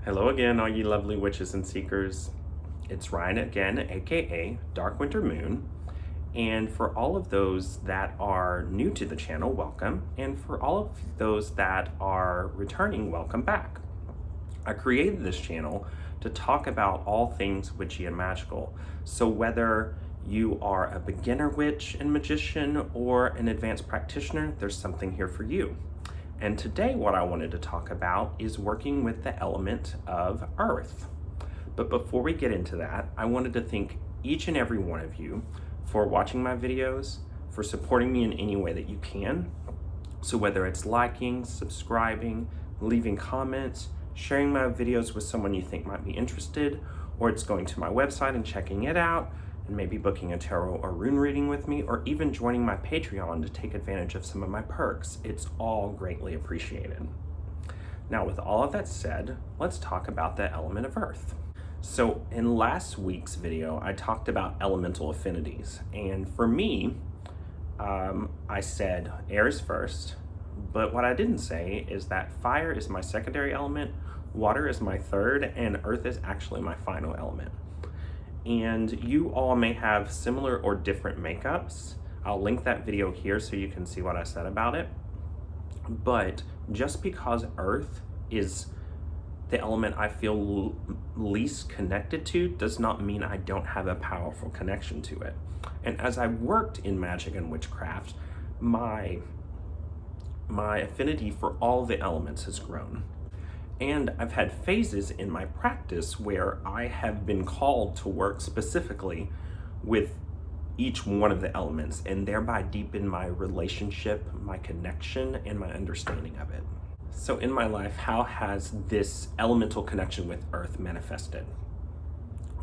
Hello again, all you lovely witches and seekers. It's Ryan again, aka Dark Winter Moon. And for all of those that are new to the channel, welcome. And for all of those that are returning, welcome back. I created this channel to talk about all things witchy and magical. So whether you are a beginner witch and magician or an advanced practitioner, there's something here for you. And today what I wanted to talk about is working with the element of earth. But before we get into that, I wanted to thank each and every one of you for watching my videos, for supporting me in any way that you can. So whether it's liking, subscribing, leaving comments, sharing my videos with someone you think might be interested, or it's going to my website and checking it out, and maybe booking a tarot or rune reading with me, or even joining my Patreon to take advantage of some of my perks. It's all greatly appreciated. Now, with all of that said, let's talk about the element of earth. So in last week's video, I talked about elemental affinities. And for me, I said air is first, but what I didn't say is that fire is my secondary element, water is my third, and earth is actually my final element. And you all may have similar or different makeups. I'll link that video here so you can see what I said about it. But just because earth is the element I feel least connected to does not mean I don't have a powerful connection to it. And as I worked in magic and witchcraft, my affinity for all the elements has grown. And I've had phases in my practice where I have been called to work specifically with each one of the elements and thereby deepen my relationship, my connection, and my understanding of it. So in my life, how has this elemental connection with earth manifested?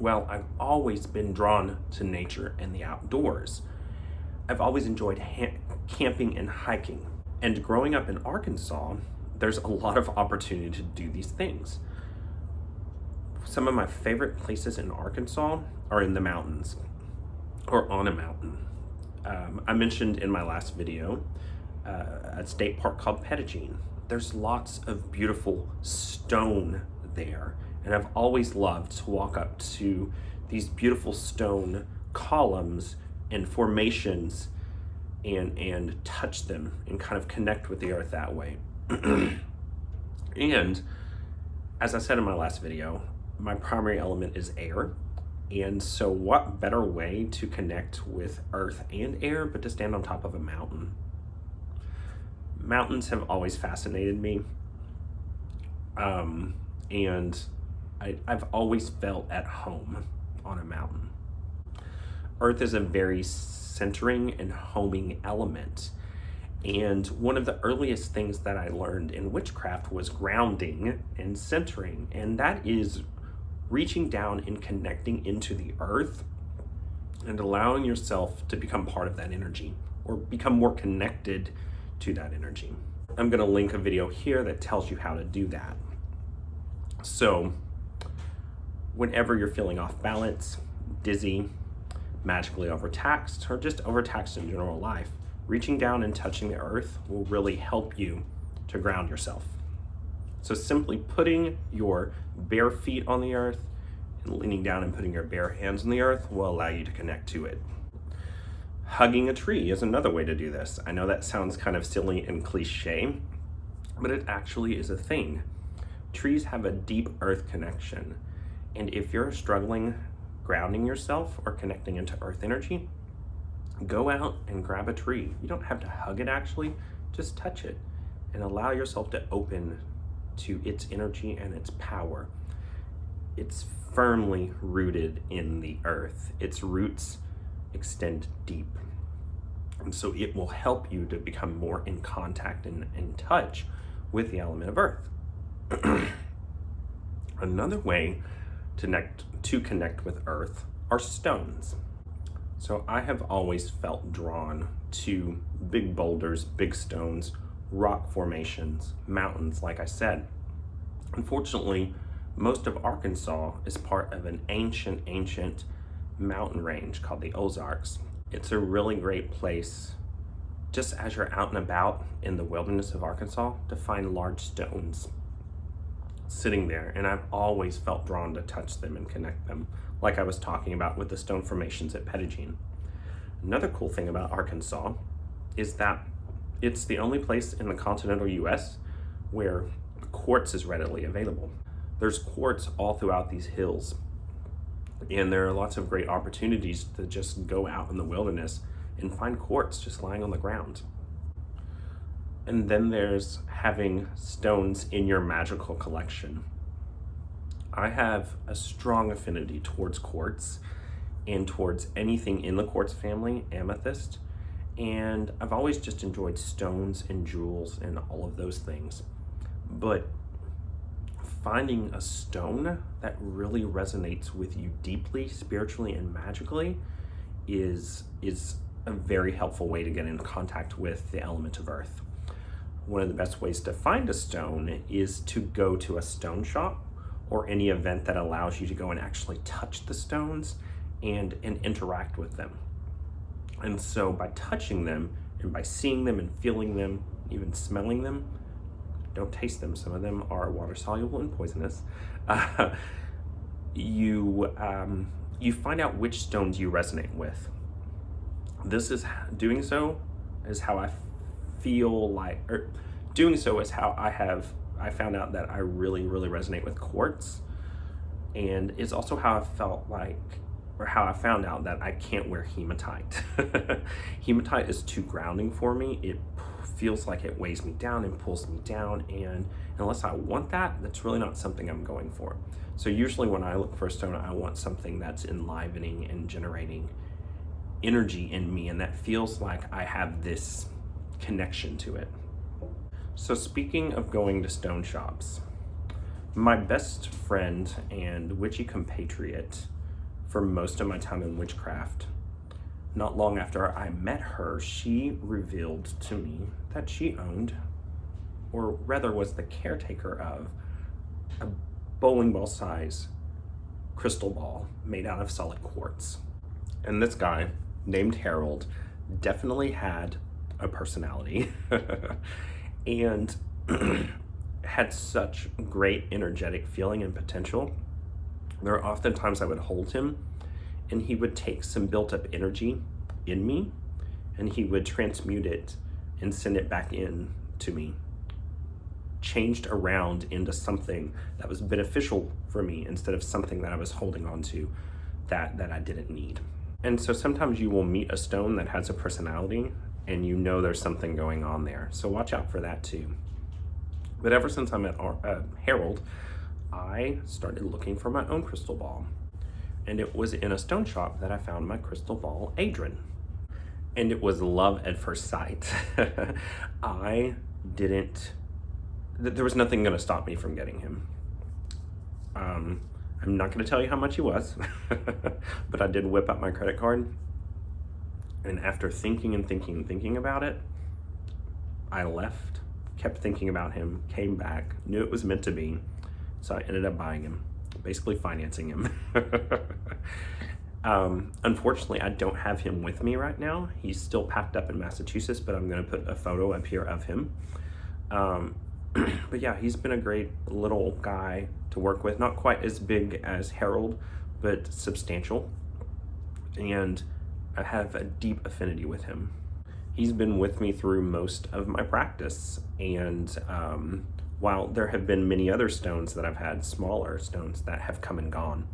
Well, I've always been drawn to nature and the outdoors. I've always enjoyed camping and hiking. And growing up in Arkansas, there's a lot of opportunity to do these things. Some of my favorite places in Arkansas are in the mountains or on a mountain. I mentioned in my last video a state park called Pettigene. There's lots of beautiful stone there, and I've always loved to walk up to these beautiful stone columns and formations and touch them and kind of connect with the earth that way. And as I said in my last video, my primary element is air. And so what better way to connect with earth and air but to stand on top of a mountain? Mountains have always fascinated me. And I've always felt at home on a mountain. Earth is a very centering and homing element. And one of the earliest things that I learned in witchcraft was grounding and centering. And that is reaching down and connecting into the earth and allowing yourself to become part of that energy or become more connected to that energy. I'm gonna link a video here that tells you how to do that. So whenever you're feeling off balance, dizzy, magically overtaxed, or just overtaxed in general life, reaching down and touching the earth will really help you to ground yourself. So simply putting your bare feet on the earth and leaning down and putting your bare hands on the earth will allow you to connect to it. Hugging a tree is another way to do this. I know that sounds kind of silly and cliche, but it actually is a thing. Trees have a deep earth connection. And if you're struggling grounding yourself or connecting into earth energy, go out and grab a tree. You don't have to hug it actually, just touch it and allow yourself to open to its energy and its power. It's firmly rooted in the earth. Its roots extend deep. And so it will help you to become more in contact and in touch with the element of earth. Another way to connect with earth are stones. So I have always felt drawn to big boulders, big stones, rock formations, mountains, like I said. Unfortunately, most of Arkansas is part of an ancient mountain range called the Ozarks. It's a really great place, just as you're out and about in the wilderness of Arkansas, to find large stones. sitting there, and I've always felt drawn to touch them and connect them, like I was talking about with the stone formations at Pettigene. Another cool thing about Arkansas is that it's the only place in the continental US where quartz is readily available. There's quartz all throughout these hills, and there are lots of great opportunities to just go out in the wilderness and find quartz just lying on the ground. And then there's having stones in your magical collection. I have a strong affinity towards quartz and towards anything in the quartz family, amethyst, and I've always just enjoyed stones and jewels and all of those things. But finding a stone that really resonates with you deeply, spiritually, and magically is a very helpful way to get in contact with the element of earth. One of the best ways to find a stone is to go to a stone shop or any event that allows you to go and actually touch the stones and interact with them. And so by touching them and by seeing them and feeling them, even smelling them, don't taste them, some of them are water soluble and poisonous, you find out which stones you resonate with. Doing so is how I found out that I really resonate with quartz, and it's also how I found out that I can't wear hematite. Hematite is too grounding for me. It feels like it weighs me down and pulls me down, and unless I want that, that's really not something I'm going for. So usually when I look for a stone, I want something that's enlivening and generating energy in me, and that feels like I have this connection to it. So speaking of going to stone shops, my best friend and witchy compatriot for most of my time in witchcraft, not long after I met her, she revealed to me that she owned, or rather was the caretaker of, a bowling ball size crystal ball made out of solid quartz. And this guy, named Harold, definitely had a personality and had such great energetic feeling and potential. There are often times I would hold him and he would take some built up energy in me and he would transmute it and send it back in to me, changed around into something that was beneficial for me instead of something that I was holding on to that I didn't need. And so sometimes you will meet a stone that has a personality and you know there's something going on there. So watch out for that too. But ever since I met Harold, I started looking for my own crystal ball. And it was in a stone shop that I found my crystal ball, Adrian. And it was love at first sight. There was nothing gonna stop me from getting him. I'm not gonna tell you how much he was, but I did whip out my credit card. And after thinking about it, I left, kept thinking about him, came back, knew it was meant to be. So I ended up buying him, basically financing him. Unfortunately, I don't have him with me right now. He's still packed up in Massachusetts, but I'm gonna put a photo up here of him. But yeah, he's been a great little guy to work with. Not quite as big as Harold, but substantial. And I have a deep affinity with him. He's been with me through most of my practice. And while there have been many other stones that I've had, smaller stones that have come and gone.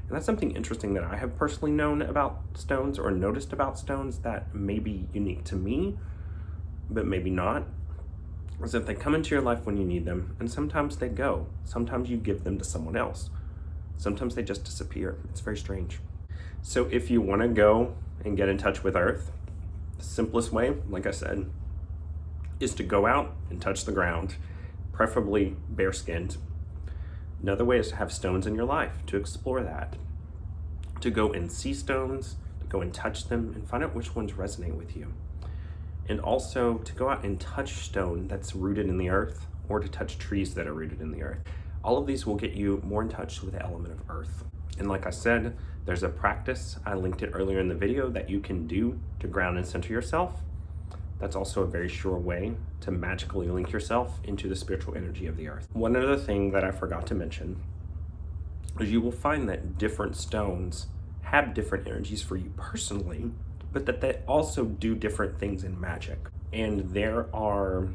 And that's something interesting that I have personally known about stones or noticed about stones that may be unique to me, but maybe not, is that they come into your life when you need them, and sometimes they go. Sometimes you give them to someone else. Sometimes they just disappear. It's very strange. So if you want to go and get in touch with Earth, the simplest way, like I said, is to go out and touch the ground, preferably bare-skinned. Another way is to have stones in your life, to explore that, to go and see stones, to go and touch them and find out which ones resonate with you. And also to go out and touch stone that's rooted in the earth, or to touch trees that are rooted in the earth. All of these will get you more in touch with the element of earth. And like I said, there's a practice, I linked it earlier in the video, that you can do to ground and center yourself. That's also a very sure way to magically link yourself into the spiritual energy of the earth. One other thing that I forgot to mention is you will find that different stones have different energies for you personally, but that they also do different things in magic. And there are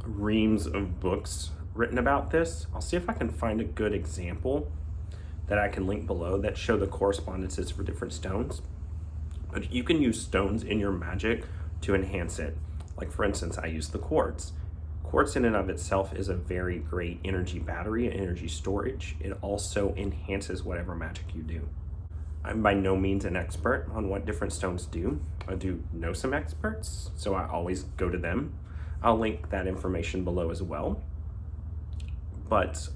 reams of books written about this. I'll see if I can find a good example that I can link below that show the correspondences for different stones. But you can use stones in your magic to enhance it. Like for instance, I use the quartz. Quartz in and of itself is a very great energy battery and energy storage. It also enhances whatever magic you do. I'm by no means an expert on what different stones do. I do know some experts, so I always go to them. I'll link that information below as well. But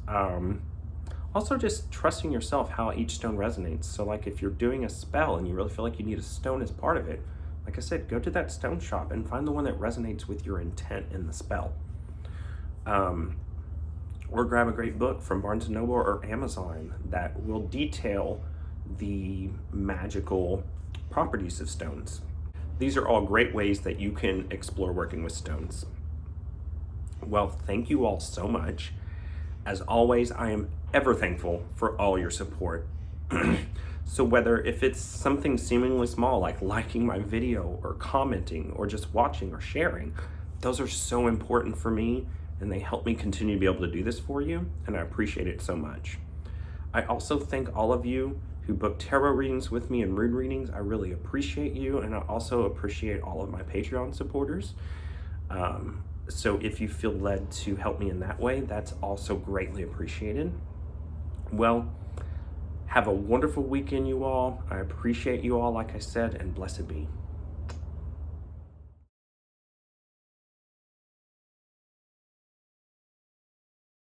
also just trusting yourself how each stone resonates. So like if you're doing a spell and you really feel like you need a stone as part of it, like I said, go to that stone shop and find the one that resonates with your intent in the spell. Or grab a great book from Barnes & Noble or Amazon that will detail the magical properties of stones. These are all great ways that you can explore working with stones. Well, thank you all so much. As always, I am ever thankful for all your support. So whether if it's something seemingly small like liking my video or commenting or just watching or sharing, those are so important for me and they help me continue to be able to do this for you, and I appreciate it so much. I also thank all of you who book tarot readings with me and rune readings. I really appreciate you, and I also appreciate all of my Patreon supporters. So if you feel led to help me in that way, that's also greatly appreciated. Well, have a wonderful weekend, you all. I appreciate you all, like I said, and blessed be.